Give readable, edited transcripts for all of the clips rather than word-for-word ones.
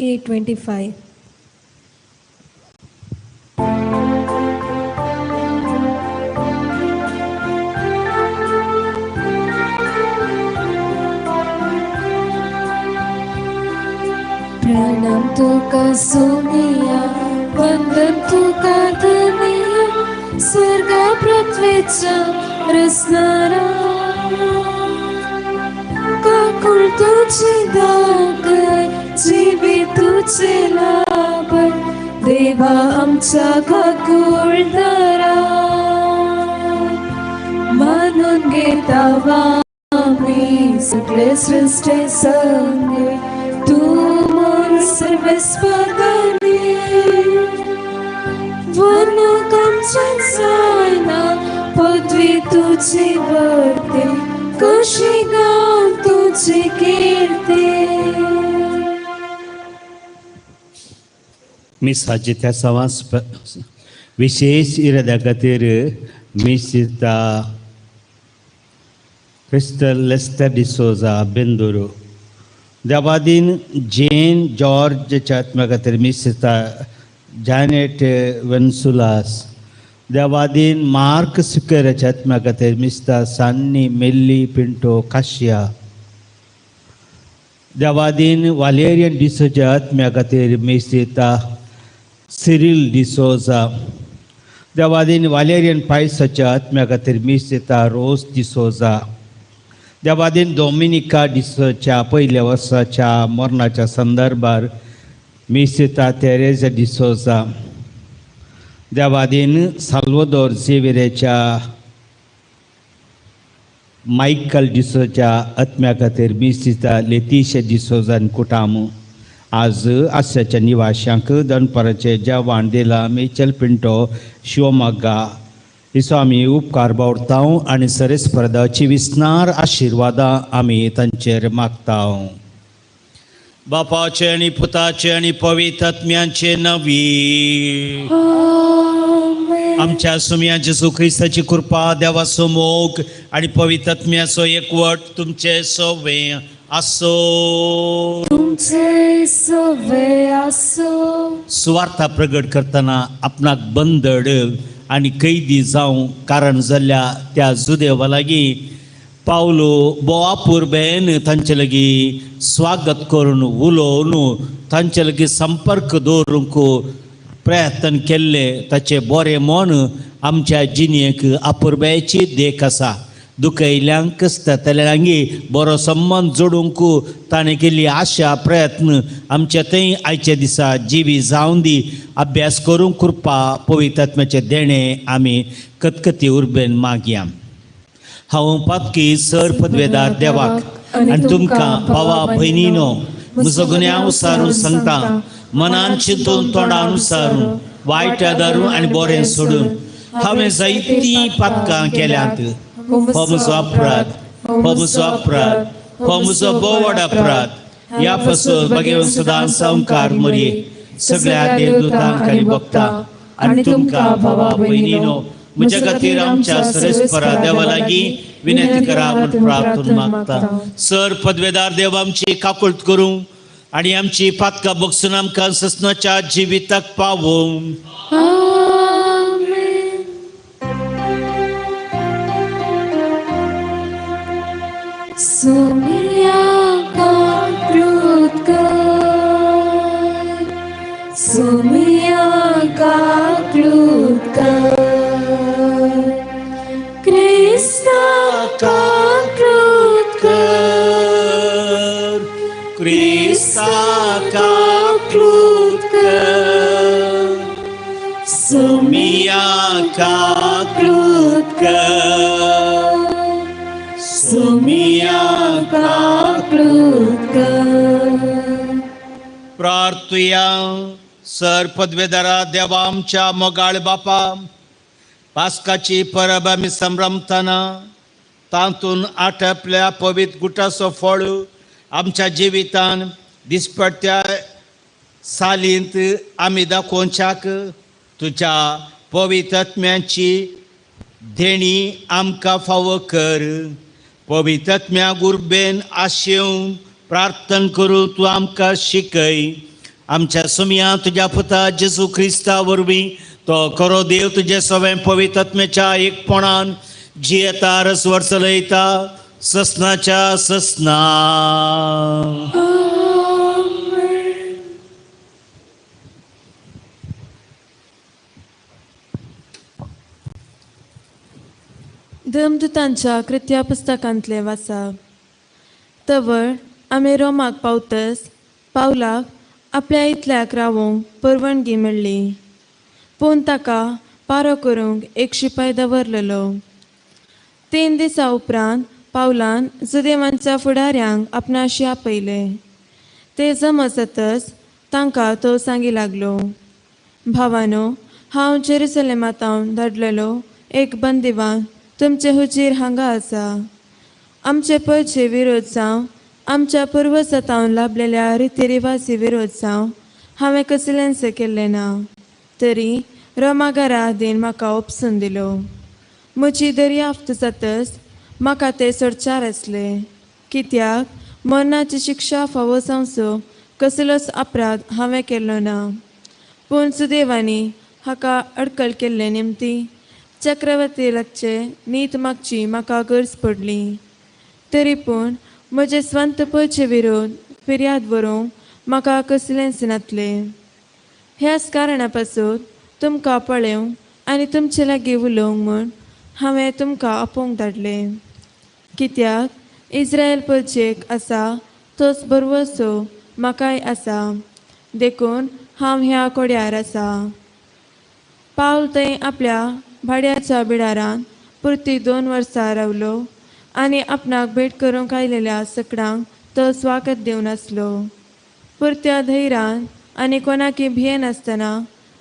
8:25. प्रणाम तुका सोनिया, वंदन तुका धनिया, स्वर्गा पृथ्वीचा रचणारा. काकुळ तुझी दागय, जीवी तुझे लाभय, देवा आमच्या काकुळदारा. मानून घेतावा आम्ही सगळे सृष्टी संगे, तू मन सर्वस्पदानी. वनक आमच्या जायना, पदवी तुझी वर्ते, कशी गाव तुझी कीर्ती. मिसाचे त्या सवास विशेष इराद्या खातीर मिसिता क्रिस्टल लेस्टर डिसोजा बेंदुरू. देवादीन जेन जॉर्जच्या आत्म्या खातीर मिसिता जॅनेट वेन्सुलास. देवादीन मार्क सुकेराच्या आत्म्या खातीर मिस्ता सान्नी मेल्ली पिंटो काशिया. देवादीन वालेरियन डिसोच्या आत्म्या खातीर मिसिता सिरिल डिसोजा. देवादीन वालेरियन पायसाच्या आत्म्या खातीर मिसिता रोज डिसोजा. देवादीन डॉमिनिका डिसोच्या पहिल्या वर्साच्या मरणाच्या संदर्भात मिसिता तेरेजा डिसोजा. देवादीन साल्वादोर झेविरेच्या मायकल डिसोच्या आत्म्या खातीर मिसिता लेतिशा डिसोजान कुटाम. आज आस्याच्या निवाशांक दनपाराचे जेवण दिला मेचल पिंटो शिवमोग्गा. दिसो आमी उपकार बावरतां आनी सरेस्पदाची विस्नार आशिर्वादां आमी तांचेर मागतां. बापाचे आनी पुताचे आनी पवित्र आत्म्याचे नवी. आमच्या सुम्या जेसू ख्रिस्ताची कृपा, देवाचो मोग आनी पवित्र आत्म्याचो एकवट तुमचे सवे आसो. सुवार्ता प्रगट करतना आपणाक बंदड आनी कैदी जावं कारण जाल्ल्या त्या जुदेवा लागीं पावलो बोवापूर बेन तांचे लागीं स्वागत करून उलोवन तांचे लागीं संपर्क दवरूंक प्रयत्न केल्ले. ताचे बरें मन आमच्या जिणेक आपुरबायेची देख आसा. दुखयल्यांक कस्तातल्यांगी बरो संबंद जोडूंक ताणें केल्ली आशा प्रयत्न आमच्या थंय आयच्या दिसा जिवी जावं दी. अभ्यास करूंक कृपा पवित्र आत्म्याचे देणे आमी कतकती उर्बेन मागया. हांव पातकी सर पदवेदार देवाक आनी तुमकां भावा भयणीनो म्हजो गुन्यांव सारून सांगता. मनान चिंतून तोंडान उसारून वायट दारून आनी बरें सोडून हांवें जायतीं पातकां केल्यांत. हो म्हजो अपराध, हो म्हजो अपराध, हो म्हजो बोवड अपराध. ह्या पासून मागीर सदांच संवकार मरये सगळ्या देवदूतांक आनी भक्तांक आनी तुमकां भावा भयणीनो म्हज्या खातीर आमच्या सरेस्परा देवा लागीं विनंती करा म्हूण प्रार्थना मागता. सर पदवेदार देव आमची काकुळट करूं आनी आमची पातकां बगसून आमकां ससनाच्या जिविताक पावों. सोनिया काकुळट कर, सोनिया काकुळट कर, क्रिस्ता काकुळट कर, क्रिस्ता काकुळट कर, सोनिया काकुळट कर, सोनिया काकुळट कर. प्रार्थुया. सर पदवेदारा देवा आमच्या मोगाळ बापा, पास्काची परब आमी संभ्रमतना तातून आटपल्या पवित्र गुटाचो फळ आमच्या जिवितान दिसपट्ट्या सालींत आमी दाखोवच्याक तुज्या पवित्र आत्म्याची देणी आमकां फावो कर. पवित्र आत्म्या गुरबेन आशेव प्रार्थना करूं तूं आमकां शिकय. आमच्या सुमया तुझ्या पुता जेजू ख्रिस्ता वरवीं तो खरो देव तुझे सवय पवित्र आत्म्याच्या एकपणान जियेता रसवर चलयता ससनाच्या ससना. धर्मदूतांच्या कृत्या पुस्तकांतले वाचप. तवळ आमी रोमाक पावतस पावलाक आपल्या इतल्याक रावूंक परवानगी मेळ्ळी. पूण ताका पारो करूंक एक शिपाय दवरलेलो. 3 दिसां उपरांत पावलान जुदेवांच्या फुडाऱ्यांक आपणाशी आपयले. ते जमा जातच तांकां तो सांगी लागलो, भावानो, हांव जेरुसलेमांतावन धाडलेलो एक बंदिवान तुमचे हुजीर हांगा आसा. आमचे पयचे विरोध जावं आमच्या पुर्वजांतावन लाभलेल्या रितीरिवाजी विरोध जावं हांवें कसलेंच केल्लें ना. तरी रोमागारा आदीन म्हाका उपसून दिलो. म्हजी दर्याफ्त जातच म्हाका ते सोडचार आसले, कित्याक मरणाची शिक्षा फावो जावचो कसलोच अपराध हांवें केल्लो ना. पूण सुदैवानी हाका अडकल केल्ले निमती चक्रवर्ती लागचे नीत मागची म्हाका गरज पडली. तरी पूण म्हजे स्वंत पयचे विरोध फिर्याद व्हरूंक म्हाका कसलेंच नातलें. ह्याच कारणा पासून तुमकां पळोवंक आनी तुमचे लागीं उलोवंक म्हूण हांवें तुमकां आपोवंक धाडलें. कित्याक इस्रायल पयचेक आसा तोच बरवसो म्हाकाय आसा, देखून हांव ह्या कोड्यार आसा. पावल थंय आपल्या भाड्याच्या बिडारान पुर्ती 2 वर्सां रावलो आनी आपणाक भेट करूंक आयलेल्या सकडांक तो स्वागत दिवन आसलो. पुरत्या धैर्यान आनी कोणाकी भिये नासतना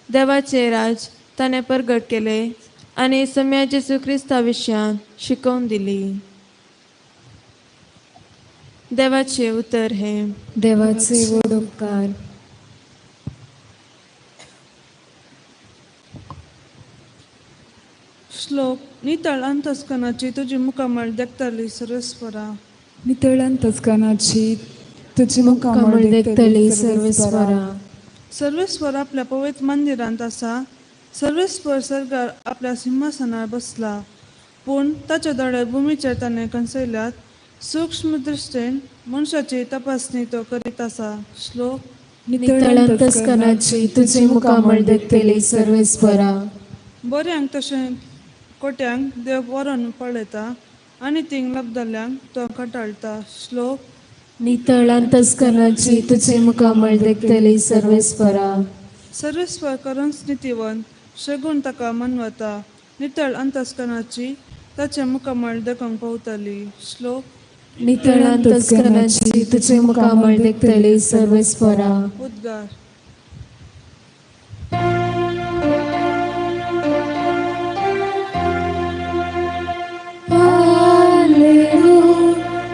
देवाचे राज ताणें परगट केले आनी सम्या जेजू क्रिस्ता विशयान शिकोवन दिली. देवाचे उतर हे. देवाचे व्हड उपकार. श्लोक. नितळ अंतस्करणाची तुझी मुखामळ देखतली सर्वेस्परा. नितळ अंतस्करणाची तुझी मुखामळ मुखामळ देखतली सर्वेस्परा. सर्वेस्वर आपल्या पवित्र मंदिरांत आसा. सर्वेस्वर सर्गार आपल्या सिंहासनार बसला. पूण ताचे दोळे भुमीचेर ताणें कंसयल्यात. सूक्ष्म दृश्टेन मनशाची तपासणी तो करीत आसा. श्लोक. नितळ अंतस्करणाची तुझी मुखामळ देखतली सर्वेस्परा. बऱ्यांक तशें कोट्यांक देव बरोवन पळयता आनी थिंग लबदल्यांक तो कटाळटा. श्लोक. नितळ अंतस्करणाची तुझी मुखामळ देखतली सर्वेस्परा. सर्वेस्वर करूनच नितीवन शेगून ताका मनवता. नितळ अंतस्करणाची ताचे मुखामळ देखूंक पावतली. श्लोक. नितळ अंतस्करणाची तुझी मुखामळ देखतली सर्वेस्परा. उद्गार.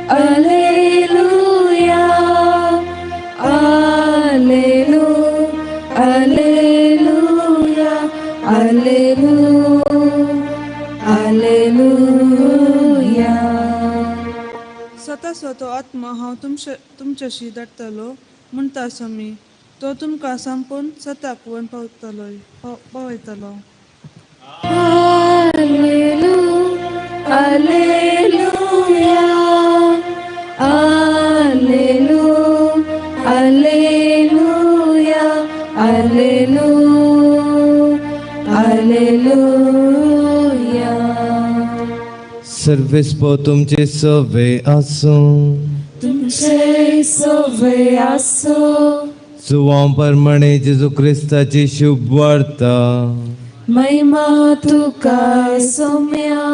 Alleluia, Alleluia, Alleluia. स्वता स्वतो आत्मा हांव तुमच्याशी धाडटलो म्हणटा समी. तो तुमकां संपूर्ण सताक वन पावयतलो. Alleluia, Alleluia, Alleluia. सर्वेस्पो तुमचे सवे आसो. तुमचे सवे आसो. सुवां परमणे जेजू क्रिस्ताची शुभ वार्ता. महिमा तुका सौम्या.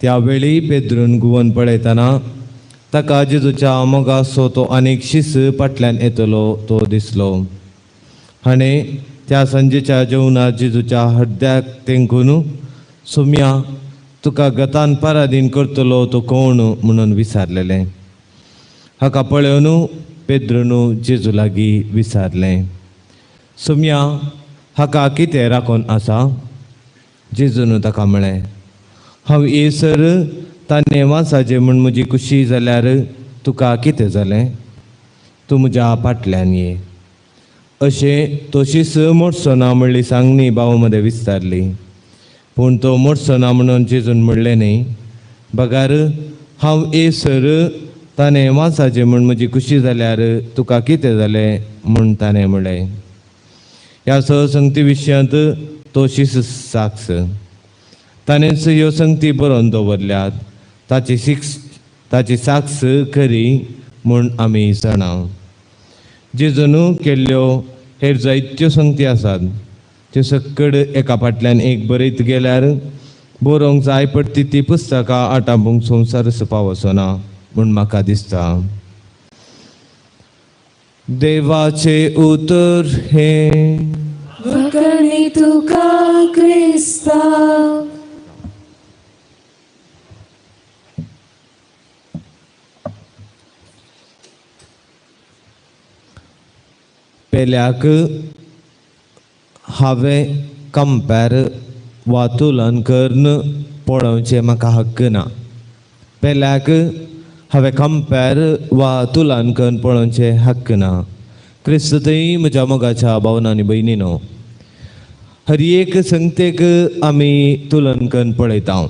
त्यावेळी पेद्रून गुवन पळयतना ताका जेजूच्या मोगाचो तो अनेक शिस फाटल्यान येतलो तो दिसलो. हाणें त्या संजेच्या जेवणात जेजूच्या हड्ड्याक तेंकून, सौम्या, तुका गतान पराधीन करतलो तो कोण म्हणून विचारलेलें. हाका पळोवन पेद्रून जेजू लागीं विचारलें, सौम्या, हाका कितें राखून आसा? जेजून ताका म्हळें, हांव येसर तान्नें वासाचें म्हूण म्हजी कुशी जाल्यार तुका कितें जालें? तूं म्हज्या फाटल्यान ये. अशें तशीच मोडचो ना म्हणली सांगणी भावामध्ये विस्तारली. पूण तो मोडचो ना म्हणून जेजून म्हणलें न्ही, बगार हांव येसर ताणें वासाचें म्हूण म्हजी खुशी जाल्यार तुका कितें जालें म्हूण ताणें म्हणलें. ह्या संगती विशयांत तोशीच साक्ष. ताणेंच ह्यो संगती बरोवन दवरल्यात. ताची साक्ष खरी म्हूण आमी जाणा. जेजून केल्ल्यो हेर जायत्यो संगती आसात, त्यो सकड एका फाटल्यान एक बरयत गेल्यार बरोवंक जाय पडटी ती पुस्तकां आटाबूंक संवसार पावचो ना म्हूण म्हाका दिसता. देवाचे उतर हे वखणी तुका क्रिस्ता. पेल्याक हांवें कंपेर वा तुलन करून पळोवचें म्हाका हक्क ना. पेल्याक हांवें कंपेर वा तुलन करून पळोवचें हक्क ना. क्रिस्तूय म्हज्या मोगाच्या भावना आनी भयणीनो, हर एक संगतेक आमी तुलन करून पळयता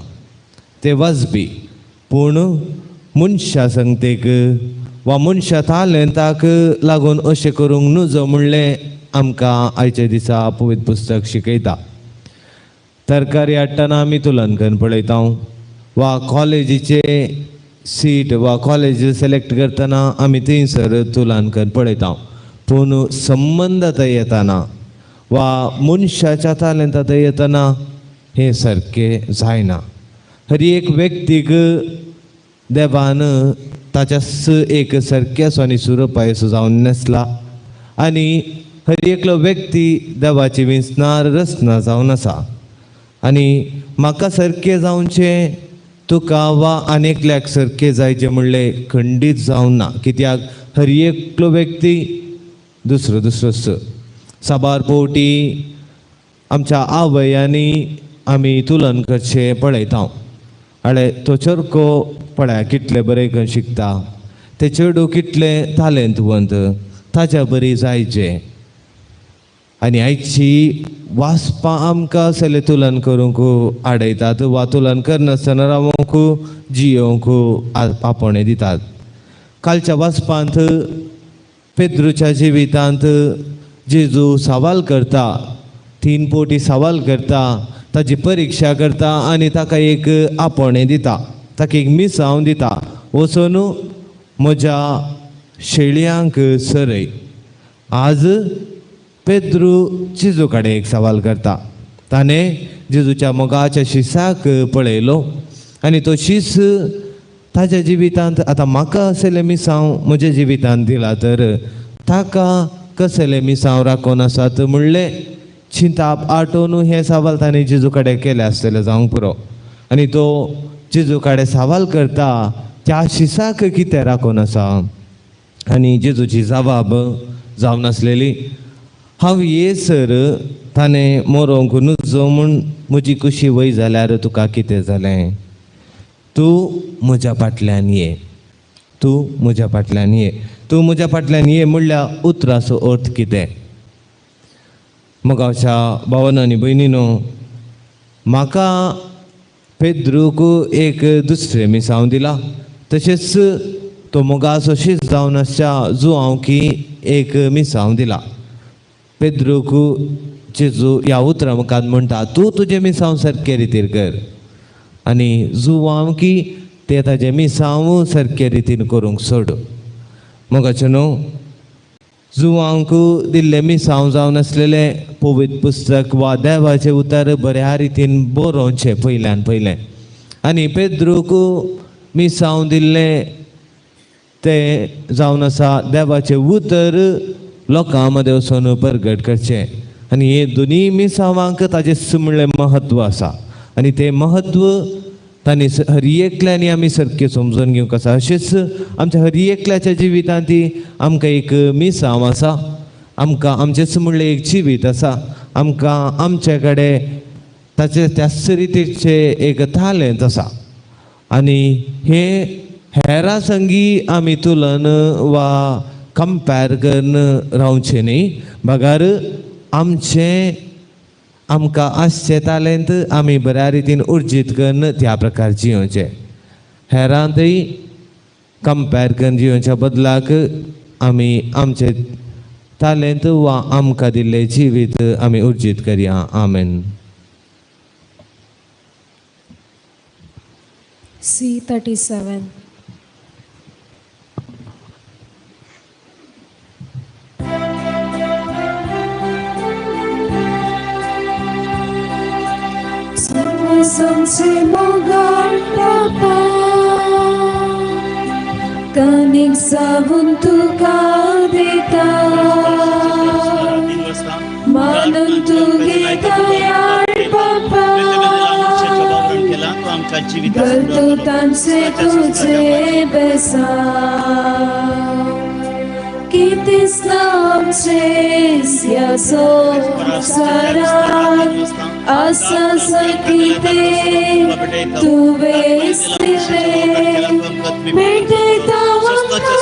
ते वाजपी, पूण मनशा संगतेक वा मनशा तालंताक लागून अशें करूंक नजो म्हणलें आमकां आयच्या दिसा पवित्र पुस्तक शिकयता. तरकारी हाडटना आमी तुलन करून पळयता, वा कॉलेजीचे सीट वा कॉलेज सिलेक्ट करतना आमी थंयसर तुलन करून पळयता. पूण संबंदांत येतना वा मनशाच्या तालंतांत येतना हें सारकें जायना. हर एक व्यक्तीक देवान ताच्याच एक सारक्यासो आनी सुरपायसो जावन नासला, आनी हर एकलो व्यक्ती देवाची विंचणार रचना जावन आसा. आनी म्हाका सारकें जावचें, तुका वा आनेकल्याक सारकें जायचें म्हणलें खंडीत जावं ना. कित्याक हर एकलो व्यक्ती दुसरो दुसरो साबार पोवटी आमच्या आवयांनी आमी तुलन करचें पळयता. आळे तो चरको पळया कितले बरें करून शिकता, ते चेडूं कितले तालंतवंत, ताच्या बरी जायचें. आनी आयची वाचपां आमकां सगलें तुलन करूंक आडयतात वा तुलन करनासतना रावूंक जियोंक आपणे दितात. कालच्या वाचपांत पेद्रूच्या जिवितांत जेजू सवाल करता, 3 पोटी सवाल करता, ताची परिक्षा करता आनी ताका एक आपणे दिता, ताका एक मिसांव दिता, वचून म्हज्या शेळयांक सरय. आज पेद्रू जेजू कडेन एक सवाल करता. ताणें जेजूच्या मोगाच्या शिसाक पळयलो आनी तो शीस ताच्या जिवितांत आतां म्हाका असलें मिसांव म्हज्या जिवितांत दिला, तर ताका कसलें मिसांव राखून आसात म्हणलें चिंताप आटोवन हे सवाल ताणें जेजू कडेन केले आसतले जावंक पुरो. आनी तो जेजू कडेन सवाल करता त्या शिसाक कितें राखून आसा. आनी जेजूची जबाब जावन आसलेली, हांव येसर ताणें मरोंक नजो म्हूण म्हजी खुशी वय जाल्यार तुका कितें जालें. तूं म्हज्या फाटल्यान ये, तूं म्हज्या फाटल्यान ये. तूं म्हज्या फाटल्यान ये म्हणल्यार उतराचो अर्थ कितें. मोगाच्या भावांनो आनी भयणीनो, म्हाका पेद्रूक एक दुसरें मिसांव दिला, तशेंच तो मोगाचो शीस जावन आसच्या जुआंवकी एक मिसांव दिला. पेद्रूक जेजू ह्या उतरां मुखार म्हणटा, तूं तुजें मिसांव सारके रितीन कर, आनी जुआंवकी ते ताजें मिसांव सारके रितीन करूंक सोड. मोगाचें न्हू, जुआंक दिल्लें मिसांव जावन आसलेलें पवित्र पुस्तक वा देवाचें उतर बऱ्या रितीन बरोवचें पयल्यान पयलें. आनी पेद्रूक मिसांव दिल्लें तें जावन आसा देवाचें उतर लोकां मदें वचून परगट करचें. आनी हे दोनी मिसांवांक ताजें म्हणलें महत्व आसा, आनी तें महत्व तांणी हर एकल्यानी आमी सारकें समजून घेवंक आसा. अशेंच आमच्या हर एकल्याच्या जिवितांत आमकां एक मिसांव आसा, आमकां आमचेच म्हणलें एक जिवीत आसा, आमकां आमचे कडेन ताचे त्याच रितीचे एक तालंत आसा. आनी हे हेरां संगी आमी तुलन वा कंपेर करून रावचें न्ही बगार आमकां आसचें टॅलंट आमी बऱ्या रितीन उर्जीत करून त्या प्रकार जियोचें हेरांतय कंपेर करून जियोच्या बदलाक आमी आमचे टॅलंट वा आमकां दिल्लें जिवीत आमी उर्जीत करया आमेन. C37. Samse mogar papa kanik sabun tuka deta manun tu gita yar papa galto tanse tujhe besa kitis naam se siyaso sarat asa sakite tu vestile mete tavaka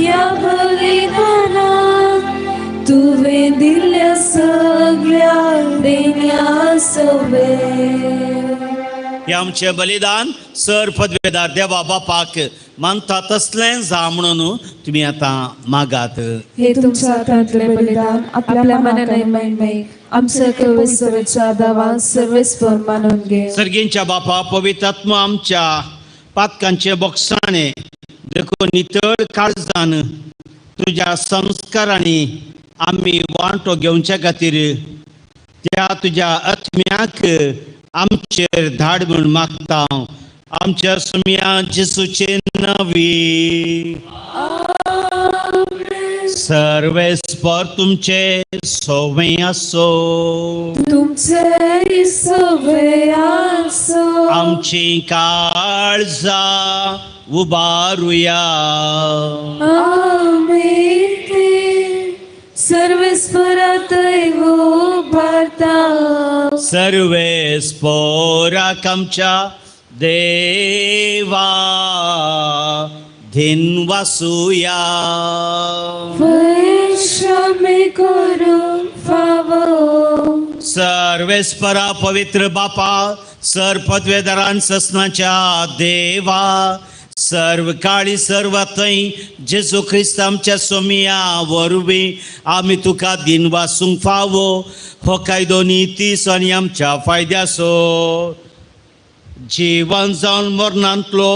ya balidana tu vendilya sagya denya sove. हे आमचे बलिदान sir पदवेदार देवा बापाक मानता तसलें जा म्हणून तुम्ही आता मागात. हे तुमच्या हातांतले बलिदान आपल्या मनाने महिमे आमच्या कवेसवेच्या दावा सर्वेस्वर मानून घे. सर्गींच्या बापा पवित्र आत्मा आमच्या पातकांचे बोगसाणे देखून नितळ काळजान तुझ्या संस्कारांनी आम्ही वांटो घेवच्या खातीर त्या तुझ्या आत्म्याक आमचेर धाड म्हणून मागता आमच्या सुम्या जेसूचे नावी. सर्वेस्पर तुमचे सोवे असो तुमचे सवे आसो आमची काळजा उबारुया. आमेन. सर्वेस्परात उभारता सर्वेस्पराक आमच्या देवा धीन वासुया. वैश्रमे करून फावो सर्वेस्परा पवित्र बापा सर पदवेदारान ससनाच्या देवा सर्व काळी सर्व थंय जेजू ख्रिस्त आमच्या सोमिया वरवीं आमी तुका दिन वासूंक फावो हो कायदो नितीस आनी आमच्या फायद्याचो. जिवन जावन मरणांतलो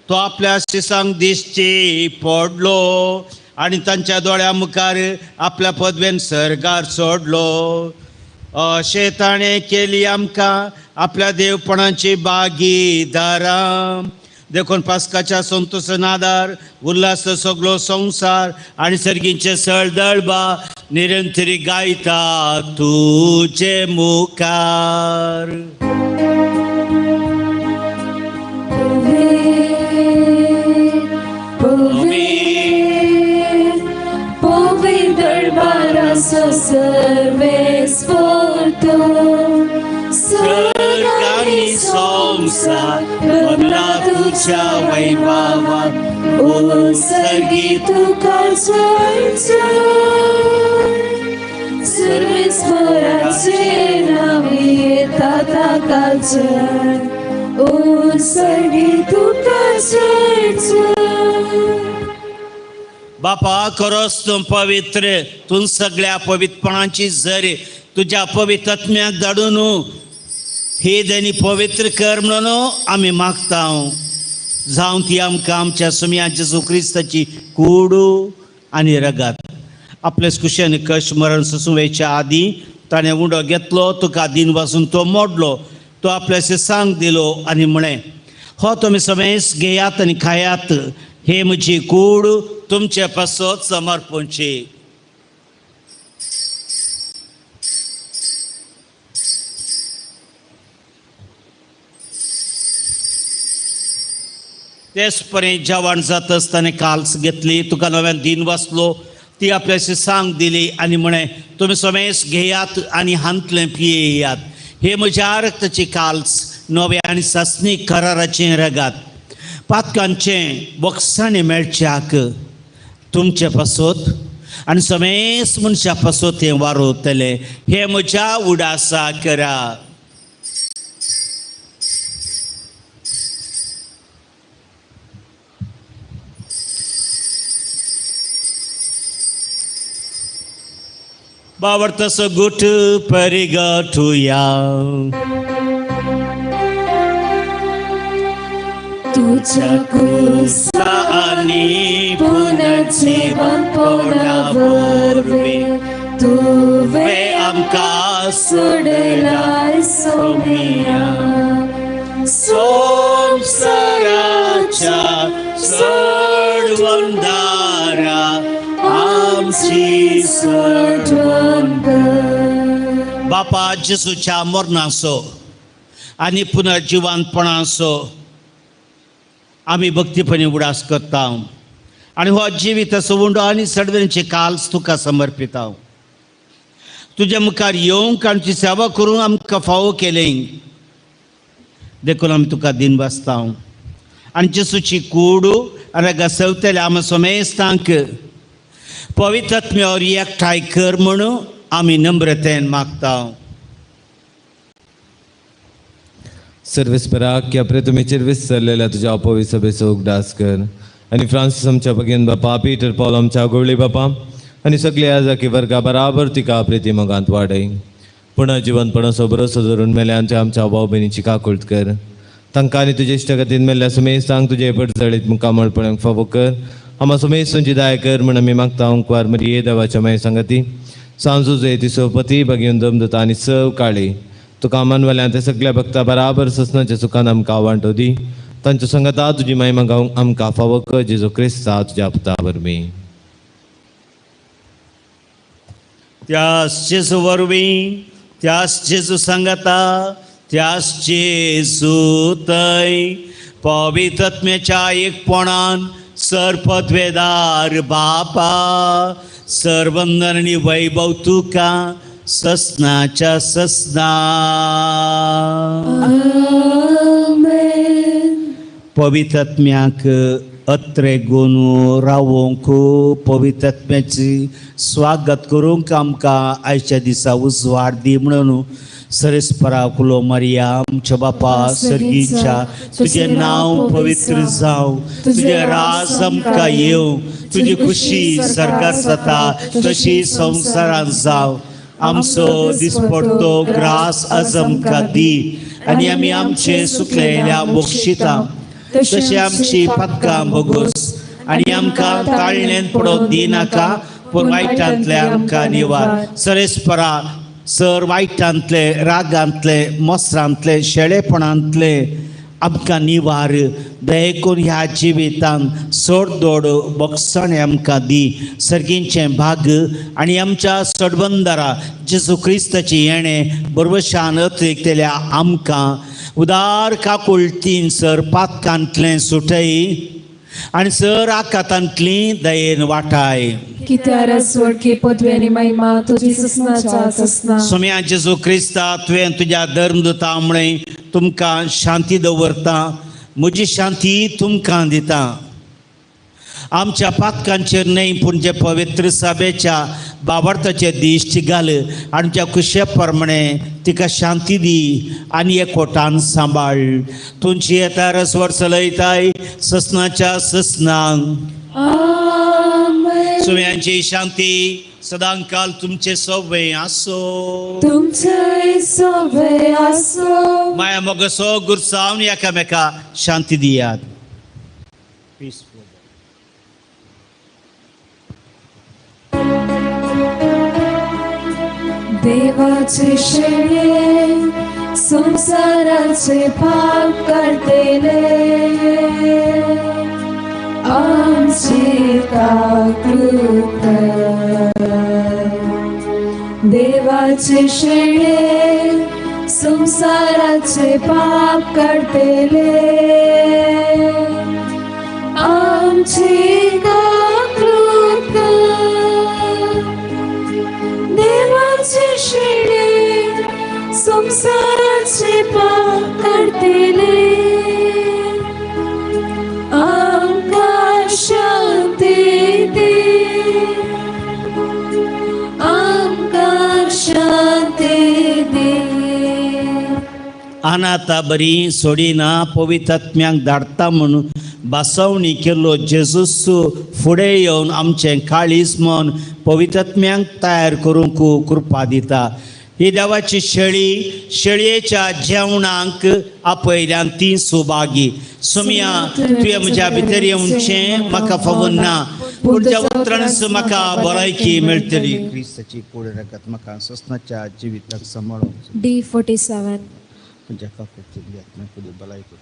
तो आपल्या शिसांक दिश्टी पडलो आनी तांच्या दोळ्या मुखार आपल्या पदवेन सर्गार सोडलो. अशें ताणें केली आमकां आपल्या देवपणाची भागीदारां देखून पास्काच्या संतोष नादार उल्हास सगळो संसार आनी सर्गींचे सळदळबा निरंतरी गायता तुजे मुखार. सर्गानी संसार बनला तुझ्या वैभवा ओ सर्गी तुका सर्वेस्पराचे नावे येता ताकाचर ओ सर्गी तुका बापा खरोच तूं पवित्र तूं सगळ्या पवित्रपणाची झर तुझ्या पवित्रत्म्याक धाडून हे देनी पवित्र कर म्हणून आमी मागता. जावं ती आमकां आमच्या सुम्या जेजू क्रिस्ताची कूड आनी रगत. आपलेच कुशेन कश्ट मरण सोंसुवेच्या आदीं ताणें उंडो घेतलो तुका दिन वाचून तो मोडलो तो आपल्या शिसांक दिलो आनी म्हळें हो तुमी समेस घेयात आनी खायात हे म्हजी कूड तुमचे पासत समर्पणची. तेच पर्यंत जेवण जात आसतना काल्स घेतली तुका नव्यान दिन वाचलो ती आपल्या शिसांक दिली आनी म्हळें तुमी समेस घेयात आनी हांतलें पियेयात हे म्हज्या रक्ताची काल्स नवे आनी सस्नी कराराचें रगत पातकांचें बोगसाणें मेळच्याक तुमचे पासत आनी समेस मनशा पासत हें वारोवतले हे म्हज्या उडासा करा. Bawarta gut perigatuya. तुझ्या Ani पुनर्जीवन पोटावर तुवे amka सोडलाय सोमिया. संसाराच्या सोडवंदारा आमची बापा जेसूच्या मरणाचो आनी पुनर्जीवनपणाचो आमी भक्तीपणे उडास करता आनी हो जिविताचो उंडो आनी सडवेचे काल तुका समर्पिता. तुज्या मुखार येवंक आमची सेवा करूंक आमकां फावो केलें देखून आमी तुका दिन बसता आनी जेसूची कूड आनी घसवतले आमी समेस्तांक पवित्र आत्म्यावर एकठांय कर म्हणून आमी नम्रतेन मागता. सर्वेस्पराक की आपले तुमेचेर विसरलेल्या तुझ्या अपवित्र सभेचो उगडास कर आनी फ्रांसीस आमच्या भगिन बापा, पीटर पॉल आमच्या गोवळी बापा आनी सगळे याजकी वर्गा बराबर तिका प्रिती मोगांत वाडय. पुन्हा जिवनपणाचो भरोसो धरून मेल्यांच्या आमच्या भाव भयणीची काकुळट कर. तांकां आनी तुजे इश्टगतीन मेल्ल्या सुमेस्तांक तुजे पडजळीत मुखामळपणाक फावो कर. आम्हा सुमेश तुमची दाय कर म्हण आमी मागता. ओंकार मरिये देवाच्या माय सांगती सांजू जे तिसो पती भगिन दमदता आनी सव काळी तुका मानवाल्यां ते सगळ्या भक्ता बराबर ससनाच्या सुखान आमकां वांटो दी. तांच्या संगता तुजी महिमा गावंक आमकां फावो कर. जेजू क्रिस्ता तुज्या पुता वरवीं. त्याच जेजू वरवीं, त्याच जेजू सांगता, त्याच जेजू थंय पवित्र आत्म्याच्या एकपणान सरपदवेदार बापा सर्वंदन आनी वैभव तुका ससनाच्या ससना. पवित्र आत्म्याक अत्रे गुनू रावोंक पवित्र आत्म्याची स्वागत करूंक आमकां आयच्या दिसा उजवाड दी म्हणून सरेस्पराकुलो मरिया आमच्या बापा सर्गीच्या तुझे नाव पवित्र जावं, तुझे राज आमकां येवं, तुजी खुशी सर्गात जाता तशी संवसारांत जावं. आमचो दिसपडतो ग्रास आज आमकां दी आनी आमी आमचे सुकलेल्या बक्षिता तशी आमची पक्कां भोगोस आनी आमकां ताळणेन पडोवंक दिनाका पूण वायटांतले आमकां निवार. सरेस्परा सर वायटांतले रागांतले मोसरांतले शेळेपणांतले आमकां निवार. दयेकून ह्या जिवितान सोड दोड बक्षणे आमकां दी. सर्गींचे भाग आनी आमच्या सडबंदरा जेजू क्रिस्ताची येणें बरवशान अतरिक्तेल्या आमकां उदार काकुळटीन सर पातकांतलें सुटय आनी सर आकातांतली दयेन वाटाय. कित्यार स्वर्गी पदवी आनी महिमा तुजी ससनाच्या ससना. सोम्या जेजू क्रिस्ता तुवें तुज्या धर्मदूता म्हळें तुमकां शांती दवरता, म्हजी शांती तुमकां दिता. आमच्या पातकांचेर न्हय पूण जे पवित्र सभेच्या बाबर्थाचे दिश्टी घाल आनी त्या खुशे प्रमाणे तिका शांती दी आनी एकवटान सांबाळ. तुमची येता स्वर चलयताय ससनाच्या ससनांक. सुम्यांची शांती सदांकाल तुमचे सोबे आसो. तुमचे सोबे आसो. माया मोगसो गुरसावन एकामेका शांती दियात. देवाचे शेळे संसाराचे पाप काढतेले आमची काकृत. देवाचे शेळे संसाराचे पाप काढतेले आमची काकृत. देवाचे शेळे संसाराचे पाप काढतेले आमकां शांती दे. अनाथा बरी सोडिना पवित्रात्म्यांक धाडटा म्हणून बासवणी केल्लो जेजूस फुडें येवन आमचें काळीज मन पवित्रात्म्यांक तयार करूंक कृपा दिता. ही देवाची शेळयेच्या जेवणाक आपयल्यान ती सुभागी. सुमिया तुवें म्हज्या भितर येवचें म्हाका फावून ना, पूण त्या उतरांच म्हाका भलायकी मेळटली. क्रिस्ताची कूड रगत म्हाका ससनाच्या जिविताक सांबाळून D47. तुज्या काकुची आत्म्याक भलायकी.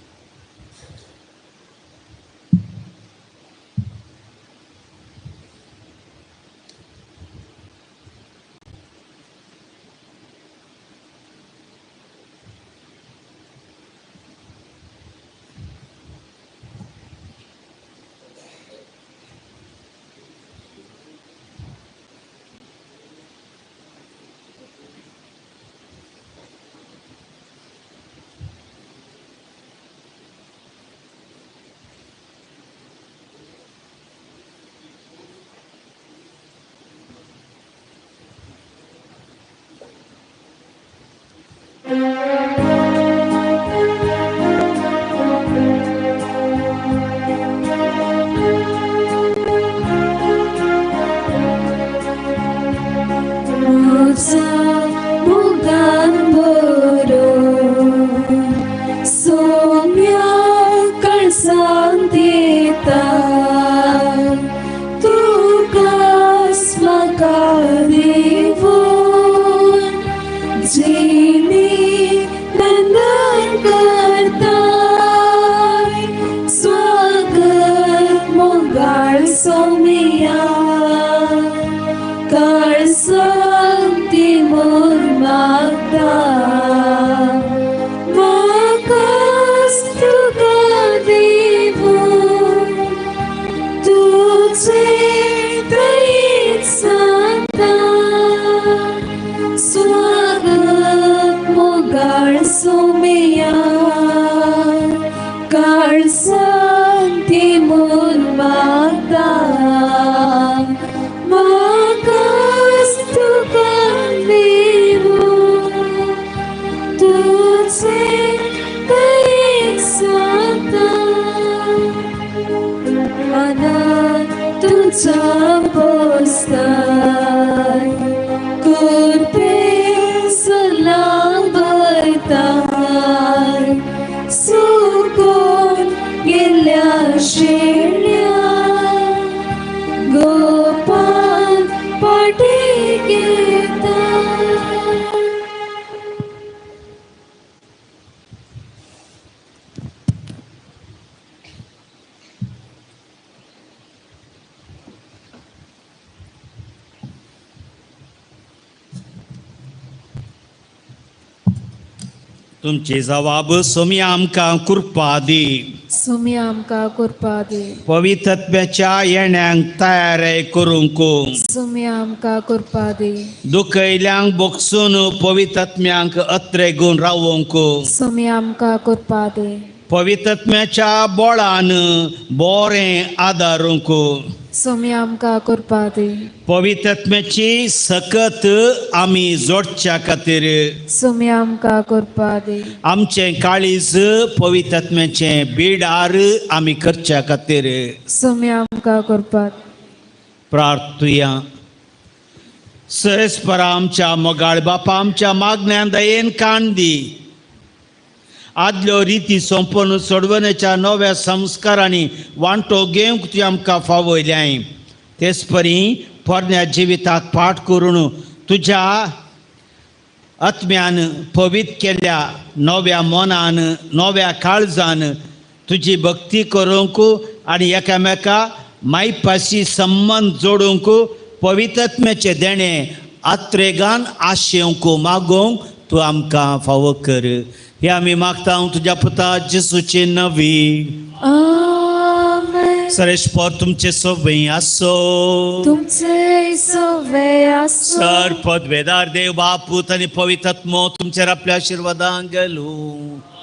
तुमचे जवाब सोमी आमकां कृपा दी. सुमी आमकां कृपा दी. पवित्रत्म्याच्या येण्यांक तयारी करूंक सुमी आमकां कृपा दी. दुखयल्यांक बोगसून पवित्रत्म्यांक अत्रेगून रावोंक सुमी आमकां कृपा दी. पवित्रत्म्याच्या बोळान बोरें आदारूंक सुमी आमकां कृपा दी. पवित्रत्म्याची सकत आमी जोडच्या खातीर सुमी आमकां कृपा दी. आमचें काळीज पवित्रत्म्याचें बिडार आमी करच्या खातीर सुमी आमकां कृपा. प्रार्थुया. सरस्परा आमच्या मोगाळ बापा, आमच्या मागण्या दयेन कान दी. आदल्यो रिती सोंपोवन सोडवणेच्या नव्या संस्कारांनी वांटो घेवंक तुवें आमकां फावयल्याय. तेच परी पोरण्या जिविताक पाठ करून तुज्या आत्म्यान पवित्र केल्ल्या नव्या मनान नव्या काळजान तुजी भक्ती करूंक आनी एकामेका मायपाशी संबंद जोडूंक पवित्रत्म्याचे देणें आत्रेगान आशेवंक मागोवंक तूं आमकां फावो कर. हे आमी मागता तुज्या पुता जेसूचे नवी. आमेन. सरेस्पर तुमचे सोबे आसो. तुमचे सोवे आसो. सर पदवेदार देव बापूत आनी पवित्रात्मो तुमचेर आपल्या आशिर्वादान गेलो.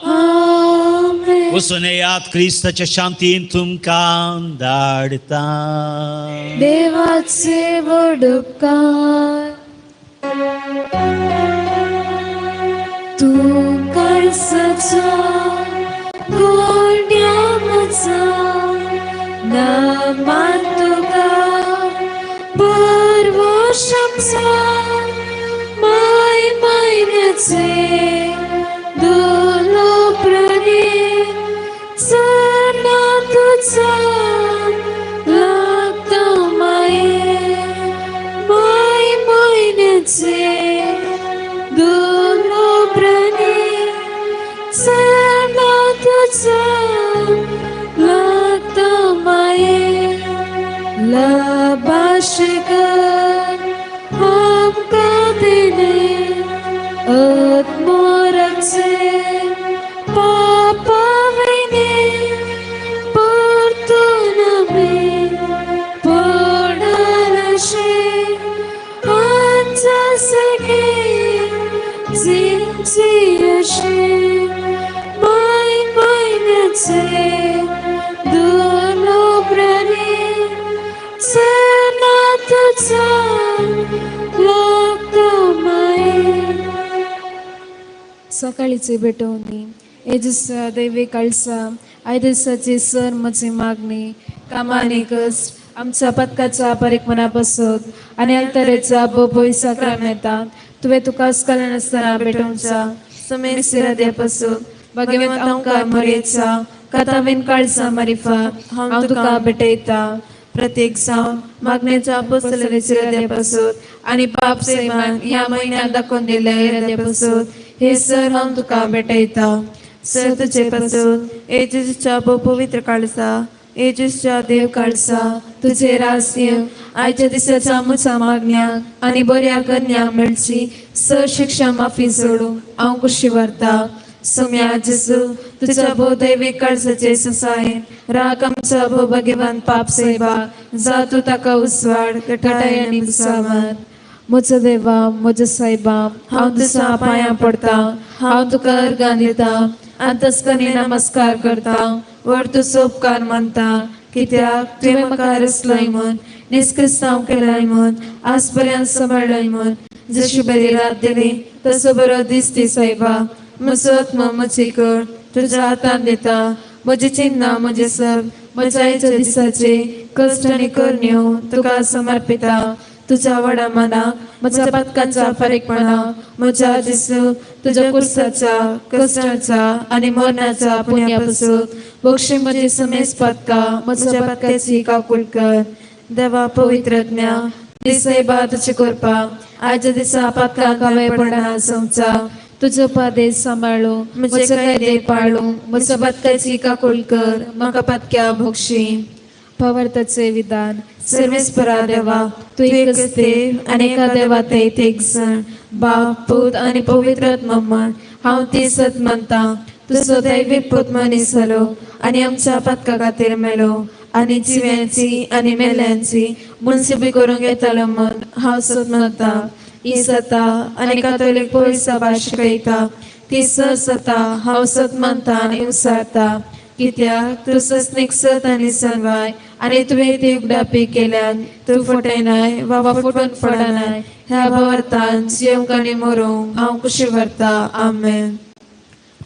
आमेन. वचून येयात, क्रिस्ताच्या शांतीन तुमकां धाडटा. देवाचे व्हड उपकार. तूं काळ पावसाचा गोंड्याचा नामान तुका परवशांचा माय महिन्याचे दोलो प्राणी चला तुझा लागता माये माय महिन्याचे दोलो प्राणी चला तुझा लागता माये लाभाशकर आमका देणे आत्मरक्षे पापाविने परतून आम्ही पडालशे आमचा सगळे जिंची अशे माय महिन्याचे दोलो प्राणी चला तुझा लागतो माये. सकाळीचे भेटवणी एजुसा दैवी कळसा 5 दिवसाची सर म्हजी मागणी कामाने कस आमच्या पदकाचा परीकमना बसत आणि अल्तरेचा बोबोईसा क्रम येतात तुवे तुका कलन असताना भेटवचा समय सिरादे पसत भगवंत आमकां मरेचा कथावीन काळसा मरिफा हांव तुका भेटयता प्रत्येक जावन मागणेच्या अपस्तले चिरदे पसत आणि पाप सैमान ह्या महिन्यात दाखवून दिल्या इरादे पसत हे सर हांव तुका भेटयता सर तुझे पसत एजुसच्या पवित्र काळसा एजुसच्या देव काळसा तुझे रास्य आयच्या दिसाच्या मुसा मागण्याक आणि बऱ्या कन्याक मेळची सर शिक्षा माफी सोडूंक हांव खुशी व्हरता सोम्या जेसू तुझ्या भोव दैविक काळजाचे ससायन राग आमचा भोव भगवान पाप सैबा जा तू ताका उसवाड कटाय आनी सामार म्हजो देवा म्हजो सायबा हांव तुझ्या पांयां पडटा हांव तुका अर्गां दिता अंतस्कनी नमस्कार करता वर तुजो उपकार मानता कित्याक तुवें म्हाका रचलय म्हूण निस्कृस्तांव केलाय म्हूण आज पर्यंत सांबाळलय म्हूण जशी बरी रात दिली तसो बरो दीस दी सायबा म्हजो आत्मा म्हजी कर तुज्या हातान दिता म्हजी चिन्नां म्हजे सब म्हज्या आयच्या दिसाचे कश्ट आनी करण्यो तुका समर्पिता तुझ्या वडा मनाक म्हज्या पदकाचा फारीकपणा म्हज्या दिसू तुझ्या कुर्साचा कश्टाचा आनी मरणाचा पुण्या पसत बक्षी म्हजी समेस पदका म्हज्या पदकाची काकूळ कर देवा पवित्रज्ञा दिसयबा तुजी करपा आयच्या दिसा पदकाक हांवें पडना समचा तुजो पादेश सांबाळू म्हजे कायदे पाळू म्हज्या पदकाची काकूळ कर म्हाका पदक्या भोगशी पवर्ताचे विधान सर्वेस्परा देवा तू एकच देव आणि एका देवात एक जण बाप पूत आणि पवित्र आत्मा म्हण हांव ती सत मानता तुजो दैवीक पूत मनीस जालो आणि आमच्या पदका खातीर मेलो आणि जिव्यांची आणि मेल्यांची मुनसिबी करूंक येतालो म्हण हांव सत मानता ही सता आणि कातोलीक पवित्र सभा शिकयता ती सता हांव सत मानता आणि उसारता कित्याक तू सस्नीक सत आनी सनवाय आणि तुवें ती उगडापी केल्यान तू फटयनाय वा फुटून पडनाय ह्या भावार्थान जियोंक आनी मरूंक हांव खुशी व्हरता आमेन.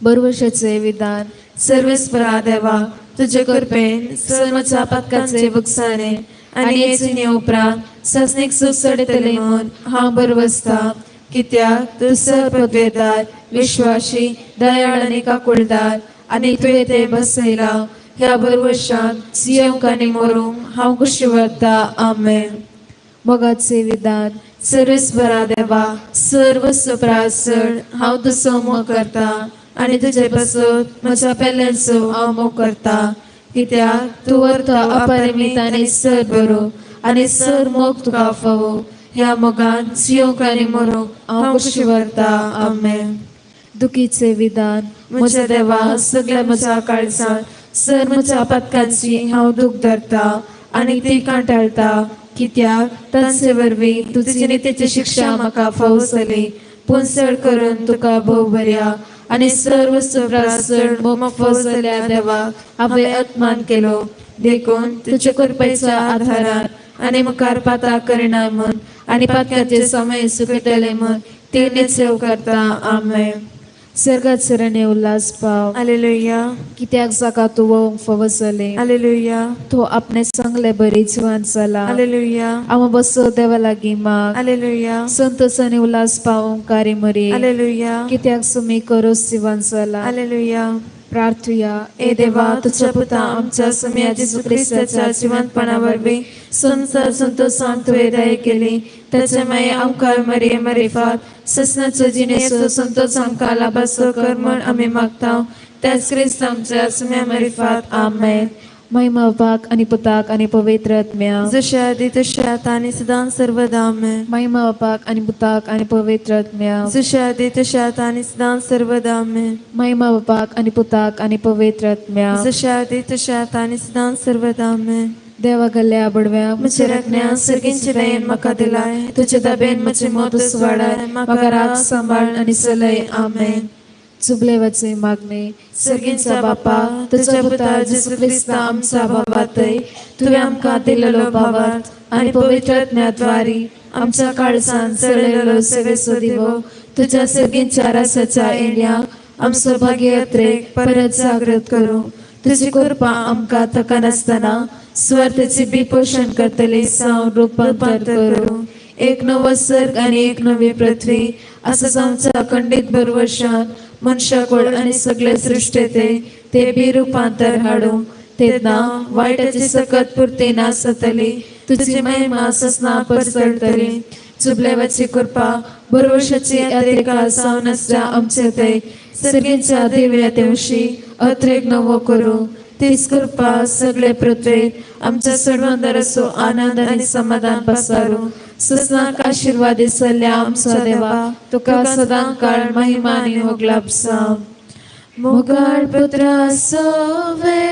बरवशाचे विधान सर्वेस्परा देवा तुजे कृपेन सर म्हज्या पदकाचे बुकसाणे आनी येचुनी उपरांत सस्नीक सूख सडयतले म्हूण हांव बरवसता कित्याक तू सर पदवेदार विश्वासी दयाळ आनी काकुळदार आणि तुवें ते बसयला ह्या बरवशांत जियोंक आनी मरूंक हांव खुशी व्हरता आमेन. मोगाचे विधान सर्वेस्परा देवा सर्व सुप्रासड हांव तुजो मोग करता आणि तुजे बसत म्हज्या पेल्यांचो हांव मोग करता कित्याक तूं व्हरता अपरिमीत आनी सर बरो आनी सर मोग तुका फावो ह्या मोगान जियोंक आनी मरूंक हांव खुशी व्हरता आमेन. दुखीचे विधान म्हज्या देवा सगळ्या म्हज्या काळजान सर म्हज्या पदकाची हांव दूख धरता आनी ती कांटाळता कित्याक तांचे वरवीं तुजी नित्यची शिक्षा म्हाका फावो जाली पूण चड करून तुका भोव बऱ्या आनी सर्व सुप्रासड मोग फावो जाल्या देवाक हांवें अपमान केलो देखून तुजे कृपेच्या आधारान आनी मुखार पाताक करना म्हूण आनी पातकाचे समय सुकयतले म्हूण ती नित्सव करता आमेन. सर्गात सरणे उल्हास पाव हालेलुया कित्याक जाका तूं वळोवंक फावो जालें हालेलुया तो आपणे सांगले बरी जिवान जाला हालेलुया हांव बसो देवा लागीं माग हालेलुया संतोष आनी उल्हास पावोंक कार्य मरी हालेलुया कित्याक सुमी करोस जिवान जाला हालेलुया प्रार्थुया ए देवा तुझ्या पुता आमच्या समया जेजू ख्रिस्ताच्या जिवंतपणा वरवीं संसार संतोषान तुवें दया केली त्याचे माये आमकां मरिये मरिफात ससनाचो जिणेचो संतोष आमकां लाभाचो कर म्हण आमी मागता त्याच क्रिस्त आमच्या समया मरिफात आमेन महिमा बापाक आनी पुताक आनी पवित्र आत्म्या जशा आदी तशा आता आणि सदां सर्वदा आमेन महिमा बापाक आनी पुताक आनी पवित्र आत्म्या जशा आदी तशा आता आणि सदां सर्वदा आमेन महिमा बापाक आनी पुताक आनी पवित्र आत्म्या जशा आदी तशा आता आणि सदां सर्वदा आमेन देवा गल्ल्या बडव्या म्हजे रत्न्या सर्गींचे दयेन म्हाका दिलाय तुझे दाबेन म्हजे मोत वाडाय म्हाका राग सांबाळ आनी चलय आमेन चुबले वचे मागणे सर्गींचा बापा तुझ्या पुता जेजू ख्रिस्ता आमचा बाबातय तुवें आमकां दिलेलो भावार्थ आनी पवित्र आत्म्याद्वारी आमच्या काळजान चलयलो सेवेचो दिवो तुझ्या सर्गींच्या रासाच्या येण्या आमचो भाग्ययात्रेक परत जागृत करूं तुझी कृपा आमकां तका नासतना स्वार्थाची बी पोषण करतली सावन रूपांतर करूं एक नवो सर्ग आनी एक नवी पृथ्वी असं आमच्या खंडीत भरवशान मनशाकुळ आनी सगळे सृश्टेते ते बी रूपांतर हाडूं तेन्ना वायटाची सकत पुर्ती नास जातली तुझी महिमा ससना परसळटली चुबलेवाची कृपा भरवशाची यात्रेका सावन आसल्या आमचे ते सर्गींच्या दिव्या दिवशी अत्रेक नवो करूं तीच कृपा सगळे पृथ्वीर आमच्या सर्वांदर असो आनंद आनी समाधान पसारूं ससनाक आशीर्वाद दिसल्या आमचा देवा तुका सदां काळ महिमा आनी होगलाप जावं मोगाळ पुत्रा सोवे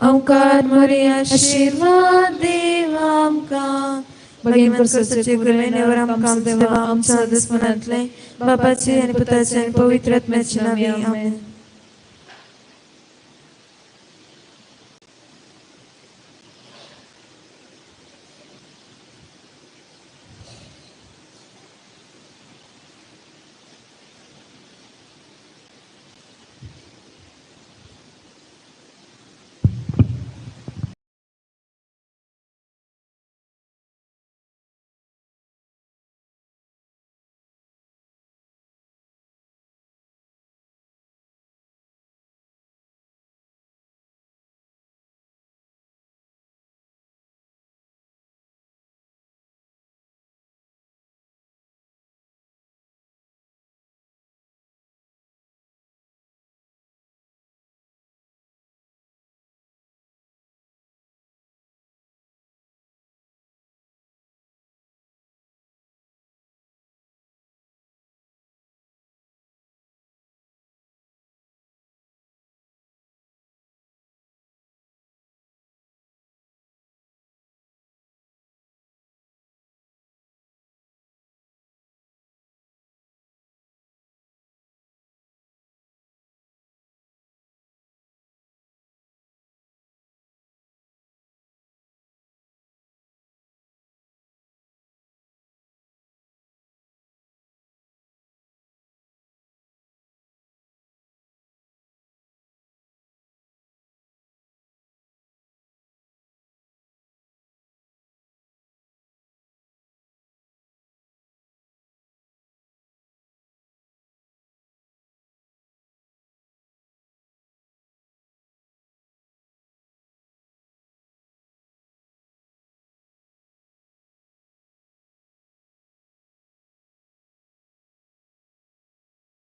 आमकां मरी आशीर्वाद देव आमकां भगीन वर्साचे गुरवेनेवर आमकां देवा आमच्या दुस्मनांतले बापाचे आनी पुताचे आनी पवित्र आत्म्याचे नांव आमेन